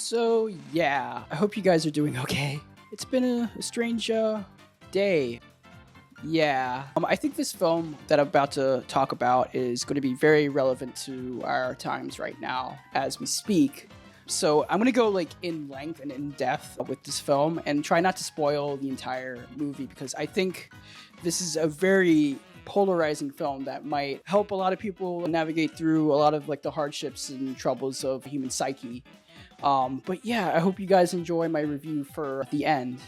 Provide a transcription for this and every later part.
So yeah, I hope you guys are doing okay. It's been a strange day. Yeah, I think this film that I'm about to talk about is going to be very relevant to our times right now as we speak. So I'm going to go like in length and in depth with this film and try not to spoil the entire movie because I think this is a very polarizing film that might help a lot of people navigate through a lot of like the hardships and troubles of human psyche. But yeah, I hope you guys enjoy my review for the end.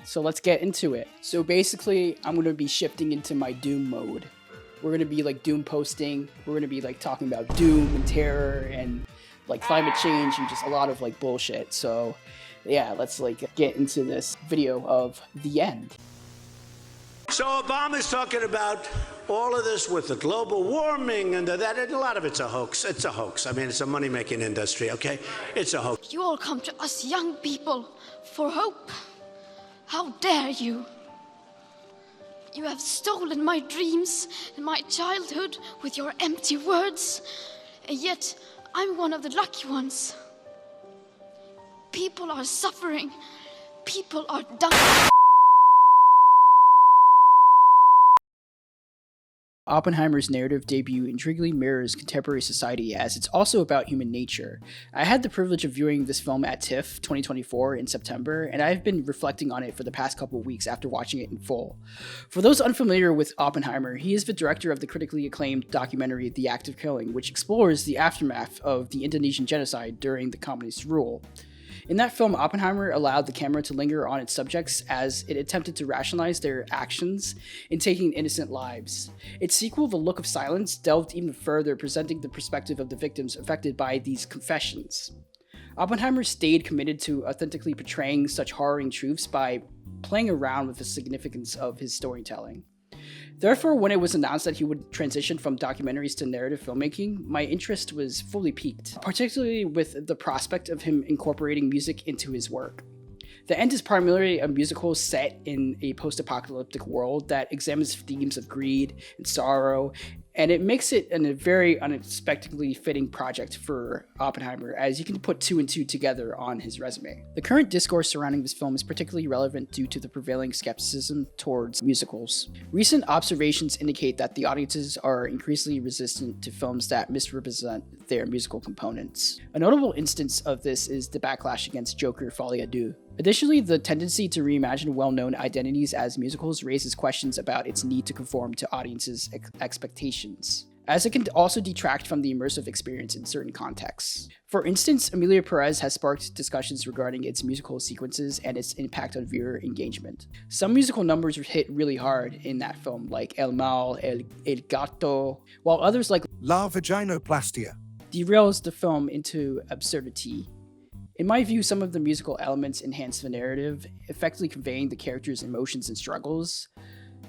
So let's get into it. So basically, I'm going to be shifting into my Doom mode. We're going to be like Doom posting. We're going to be like talking about Doom and terror and like climate change and just a lot of like bullshit. So yeah, let's like get into this video of the end. So Obama's talking about all of this with the global warming and that, and a lot of it's a hoax. It's a hoax. I mean, it's a money-making industry, okay? It's a hoax. You all come to us young people for hope. How dare you? You have stolen my dreams and my childhood with your empty words, and yet I'm one of the lucky ones. People are suffering. People are dying. Oppenheimer's narrative debut intriguingly mirrors contemporary society as it's also about human nature. I had the privilege of viewing this film at TIFF 2024 in September, and I've been reflecting on it for the past couple of weeks after watching it in full. For those unfamiliar with Oppenheimer, he is the director of the critically acclaimed documentary The Act of Killing, which explores the aftermath of the Indonesian genocide during the communist rule. In that film, Oppenheimer allowed the camera to linger on its subjects as it attempted to rationalize their actions in taking innocent lives. Its sequel, The Look of Silence, delved even further, presenting the perspective of the victims affected by these confessions. Oppenheimer stayed committed to authentically portraying such harrowing truths by playing around with the significance of his storytelling. Therefore, when it was announced that he would transition from documentaries to narrative filmmaking, my interest was fully piqued, particularly with the prospect of him incorporating music into his work. The End is primarily a musical set in a post-apocalyptic world that examines themes of greed and sorrow, and it makes it a very unexpectedly fitting project for Oppenheimer, as you can put two and two together on his resume. The current discourse surrounding this film is particularly relevant due to the prevailing skepticism towards musicals. Recent observations indicate that the audiences are increasingly resistant to films that misrepresent their musical components. A notable instance of this is the backlash against Joker Folie à Deux. Additionally, the tendency to reimagine well-known identities as musicals raises questions about its need to conform to audiences' expectations, as it can also detract from the immersive experience in certain contexts. For instance, Emilia Perez has sparked discussions regarding its musical sequences and its impact on viewer engagement. Some musical numbers hit really hard in that film, like El Mal, El Gato, while others like La Vaginoplastia derails the film into absurdity. In my view, some of the musical elements enhance the narrative, effectively conveying the characters' emotions and struggles.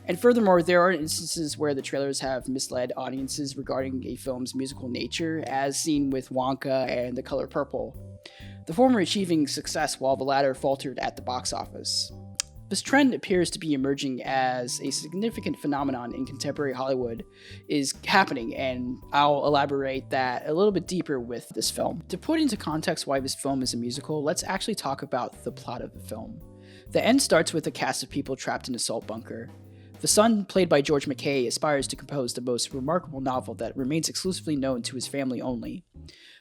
And furthermore, there are instances where the trailers have misled audiences regarding a film's musical nature, as seen with Wonka and The Color Purple, the former achieving success while the latter faltered at the box office. This trend appears to be emerging as a significant phenomenon in contemporary Hollywood is happening, and I'll elaborate that a little bit deeper with this film. To put into context why this film is a musical, let's actually talk about the plot of the film. The end starts with a cast of people trapped in a salt bunker. The son, played by George McKay, aspires to compose the most remarkable novel that remains exclusively known to his family only.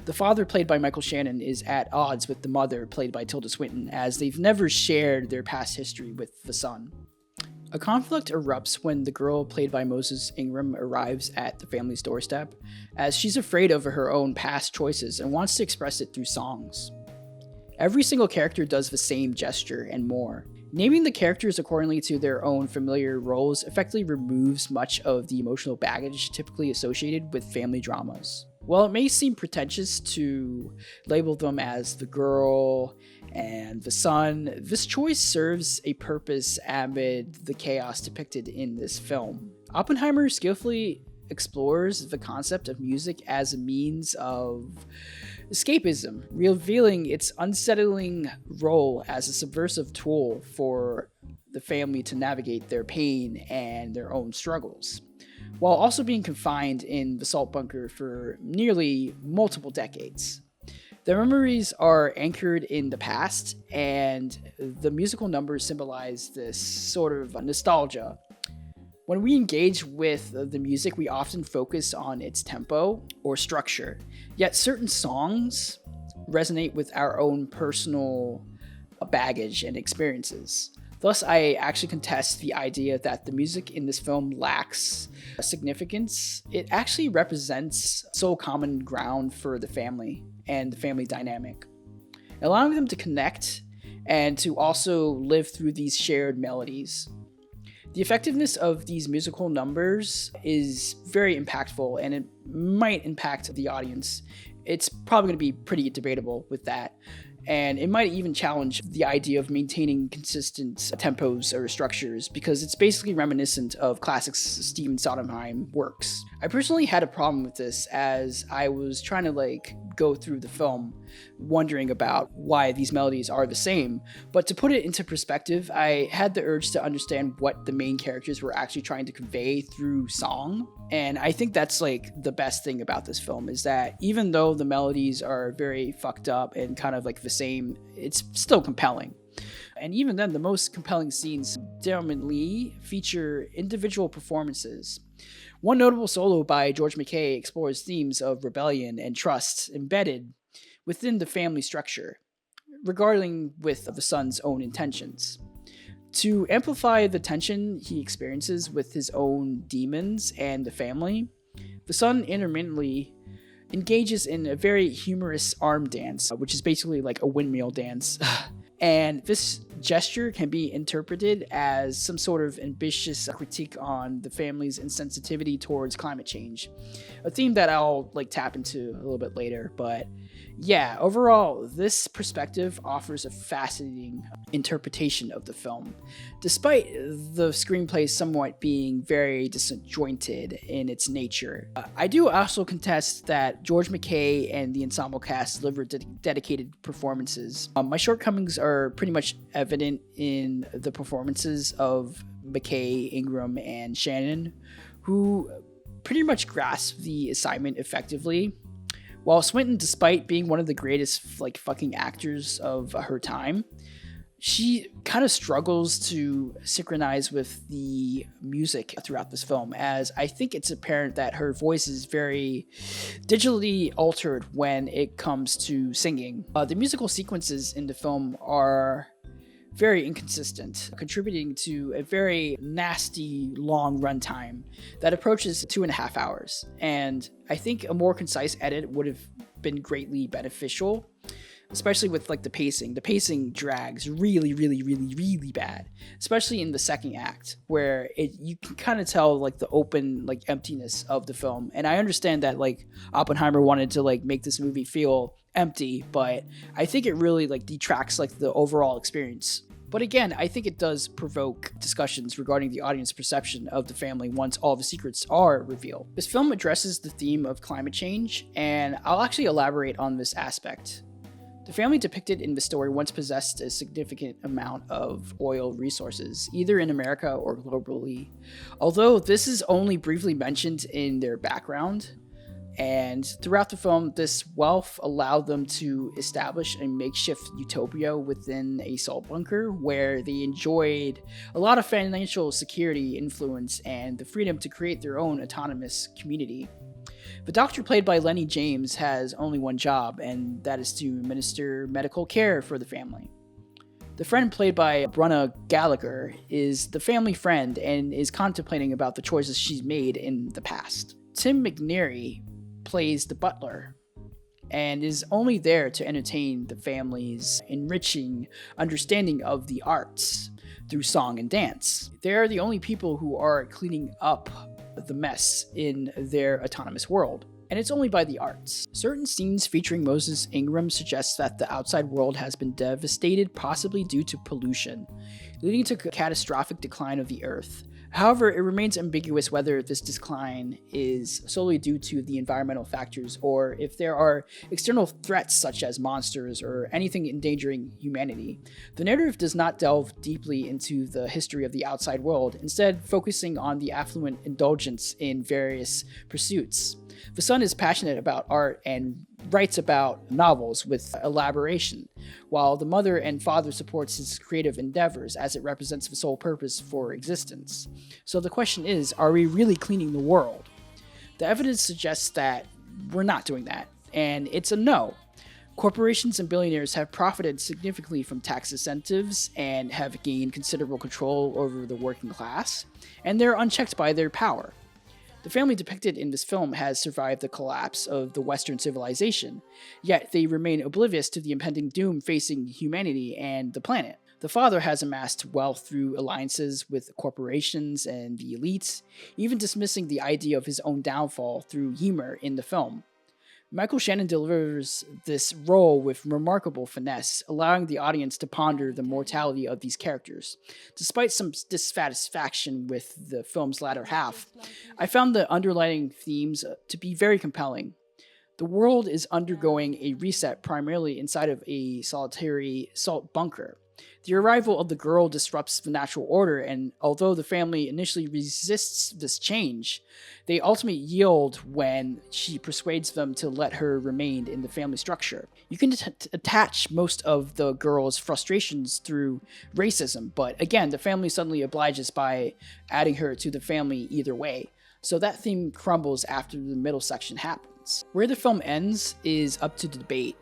The father, played by Michael Shannon, is at odds with the mother, played by Tilda Swinton, as they've never shared their past history with the son. A conflict erupts when the girl, played by Moses Ingram, arrives at the family's doorstep, as she's afraid of her own past choices and wants to express it through songs. Every single character does the same gesture and more. Naming the characters accordingly to their own familiar roles effectively removes much of the emotional baggage typically associated with family dramas. While it may seem pretentious to label them as the girl and the son, this choice serves a purpose amid the chaos depicted in this film. Oppenheimer skillfully explores the concept of music as a means of escapism, revealing its unsettling role as a subversive tool for the family to navigate their pain and their own struggles, while also being confined in the salt bunker for nearly multiple decades. The memories are anchored in the past, and the musical numbers symbolize this sort of nostalgia. When we engage with the music, we often focus on its tempo or structure, yet certain songs resonate with our own personal baggage and experiences. Thus, I actually contest the idea that the music in this film lacks significance. It actually represents sole common ground for the family and the family dynamic, allowing them to connect and to also live through these shared melodies. The effectiveness of these musical numbers is very impactful, and it might impact the audience. It's probably going to be pretty debatable with that. And it might even challenge the idea of maintaining consistent tempos or structures, because it's basically reminiscent of classic Stephen Sondheim works. I personally had a problem with this as I was trying to go through the film wondering about why these melodies are the same. But to put it into perspective, I had the urge to understand what the main characters were actually trying to convey through song. And I think that's the best thing about this film, is that even though the melodies are very fucked up and kind of the same, it's still compelling. And even then, the most compelling scenes definitely feature individual performances. One notable solo by George McKay explores themes of rebellion and trust embedded within the family structure, regarding with the son's own intentions. To amplify the tension he experiences with his own demons and the family, the son intermittently engages in a very humorous arm dance, which is basically like a windmill dance. And this gesture can be interpreted as some sort of ambitious critique on the family's insensitivity towards climate change, a theme that I'll tap into a little bit later. But yeah, overall, this perspective offers a fascinating interpretation of the film, despite the screenplay somewhat being very disjointed in its nature. I do also contest that George McKay and the ensemble cast delivered dedicated performances. My shortcomings are pretty much evident in the performances of McKay, Ingram, and Shannon, who pretty much grasp the assignment effectively. While Swinton, despite being one of the greatest fucking actors of her time, she kind of struggles to synchronize with the music throughout this film, as I think it's apparent that her voice is very digitally altered when it comes to singing. The musical sequences in the film are very inconsistent, contributing to a very nasty long runtime that approaches 2.5 hours. And I think a more concise edit would have been greatly beneficial, especially with the pacing. The pacing drags really, really, really, really bad, especially in the second act, where you can kind of tell the open emptiness of the film. And I understand that Oppenheimer wanted to make this movie feel empty, but I think it really detracts the overall experience. But again, I think it does provoke discussions regarding the audience perception of the family once all the secrets are revealed. This film addresses the theme of climate change, and I'll actually elaborate on this aspect. The family depicted in the story once possessed a significant amount of oil resources, either in America or globally, although this is only briefly mentioned in their background. And throughout the film, this wealth allowed them to establish a makeshift utopia within a salt bunker where they enjoyed a lot of financial security, influence, and the freedom to create their own autonomous community. The doctor, played by Lenny James, has only one job, and that is to administer medical care for the family. The friend, played by Bruna Gallagher, is the family friend and is contemplating about the choices she's made in the past. Tim McNary plays the butler and is only there to entertain the family's enriching understanding of the arts through song and dance. They are the only people who are cleaning up the mess in their autonomous world, and it's only by the arts. Certain scenes featuring Moses Ingram suggest that the outside world has been devastated, possibly due to pollution, leading to a catastrophic decline of the earth. However, it remains ambiguous whether this decline is solely due to the environmental factors or if there are external threats such as monsters or anything endangering humanity. The narrative does not delve deeply into the history of the outside world, instead focusing on the affluent indulgence in various pursuits. The son is passionate about art and writes about novels with elaboration, while the mother and father supports his creative endeavors as it represents the sole purpose for existence. So the question is, are we really cleaning the world? The evidence suggests that we're not doing that, and it's a no. Corporations and billionaires have profited significantly from tax incentives and have gained considerable control over the working class, and they're unchecked by their power. The family depicted in this film has survived the collapse of the Western civilization, yet they remain oblivious to the impending doom facing humanity and the planet. The father has amassed wealth through alliances with corporations and the elites, even dismissing the idea of his own downfall through humor in the film. Michael Shannon delivers this role with remarkable finesse, allowing the audience to ponder the mortality of these characters. Despite some dissatisfaction with the film's latter half, I found the underlying themes to be very compelling. The world is undergoing a reset primarily inside of a solitary salt bunker. The arrival of the girl disrupts the natural order, and although the family initially resists this change, they ultimately yield when she persuades them to let her remain in the family structure. You can attach most of the girl's frustrations through racism, but again, the family suddenly obliges by adding her to the family either way. So that theme crumbles after the middle section happens. Where the film ends is up to debate.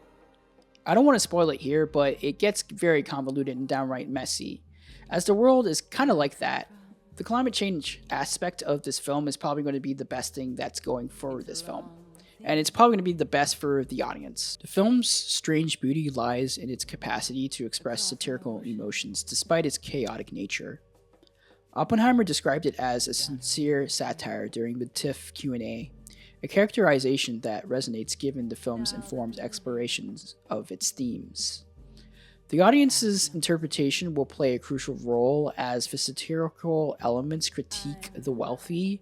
I don't want to spoil it here, but it gets very convoluted and downright messy, as the world is kind of like that. The climate change aspect of this film is probably going to be the best thing that's going for this film, and it's probably going to be the best for the audience. The film's strange beauty lies in its capacity to express satirical emotions despite its chaotic nature. Oppenheimer described it as a sincere satire during the TIFF Q&A, a characterization that resonates given the film's informed explorations of its themes. The audience's interpretation will play a crucial role as the satirical elements critique the wealthy,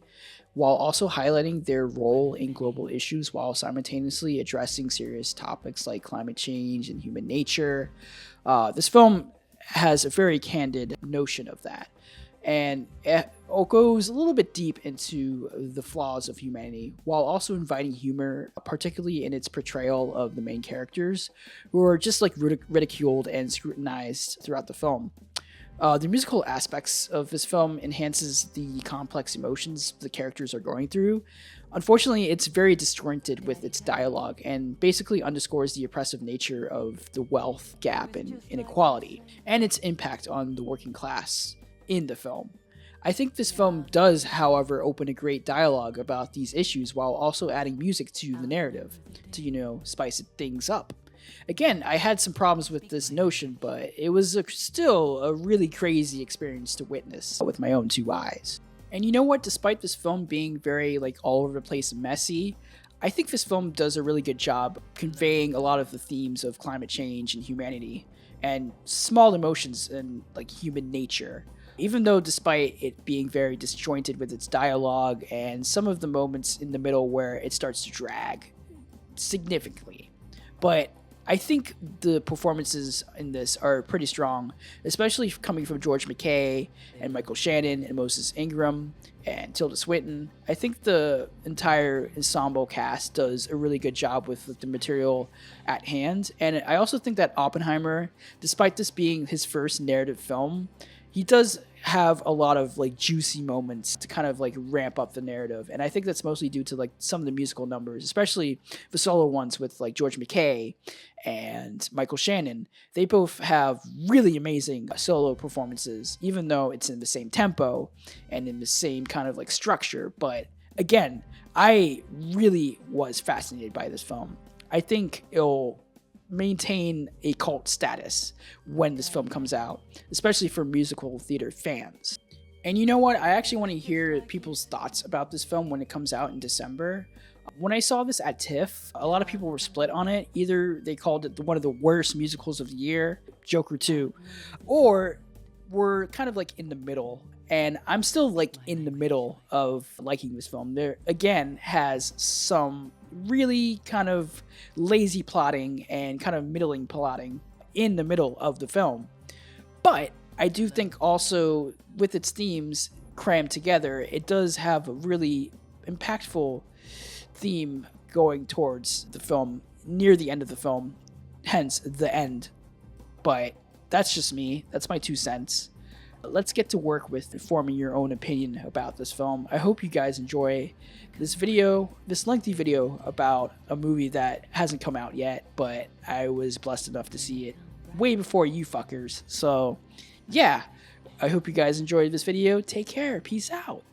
while also highlighting their role in global issues while simultaneously addressing serious topics like climate change and human nature. This film has a very candid notion of that, and it goes a little bit deep into the flaws of humanity while also inviting humor, particularly in its portrayal of the main characters, who are just like ridiculed and scrutinized throughout the film. The musical aspects of this film enhances the complex emotions the characters are going through. Unfortunately, it's very disjointed with its dialogue and basically underscores the oppressive nature of the wealth gap and inequality, and its impact on the working class in the film. I think this film does, however, open a great dialogue about these issues while also adding music to the narrative to, spice things up. Again, I had some problems with this notion, but it was still a really crazy experience to witness with my own two eyes. And you know what? Despite this film being very all over the place and messy, I think this film does a really good job conveying a lot of the themes of climate change and humanity and small emotions and human nature. Even though despite it being very disjointed with its dialogue and some of the moments in the middle where it starts to drag significantly. But I think the performances in this are pretty strong, especially coming from George McKay and Michael Shannon and Moses Ingram and Tilda Swinton. I think the entire ensemble cast does a really good job with the material at hand. And I also think that Oppenheimer, despite this being his first narrative film, he does have a lot of juicy moments to kind of ramp up the narrative, and I think that's mostly due to some of the musical numbers, especially the solo ones with George McKay and Michael Shannon. They both have really amazing solo performances, even though it's in the same tempo and in the same kind of structure. But again, I really was fascinated by this film. I think it'll maintain a cult status when this film comes out, especially for musical theater fans. And you know what? I actually want to hear people's thoughts about this film when it comes out in December. When I saw this at TIFF, a lot of people were split on it. Either they called it one of the worst musicals of the year, Joker 2, or were kind of in the middle. And I'm still in the middle of liking this film. There again has some really kind of lazy plotting and kind of middling plotting in the middle of the film. But I do think also with its themes crammed together, it does have a really impactful theme going towards the film near the end of the film, hence the end. But that's just me. That's my 2 cents. Let's get to work with forming your own opinion about this film. I hope you guys enjoy this video, this lengthy video about a movie that hasn't come out yet, but I was blessed enough to see it way before you fuckers. So, yeah, I hope you guys enjoyed this video. Take care. Peace out.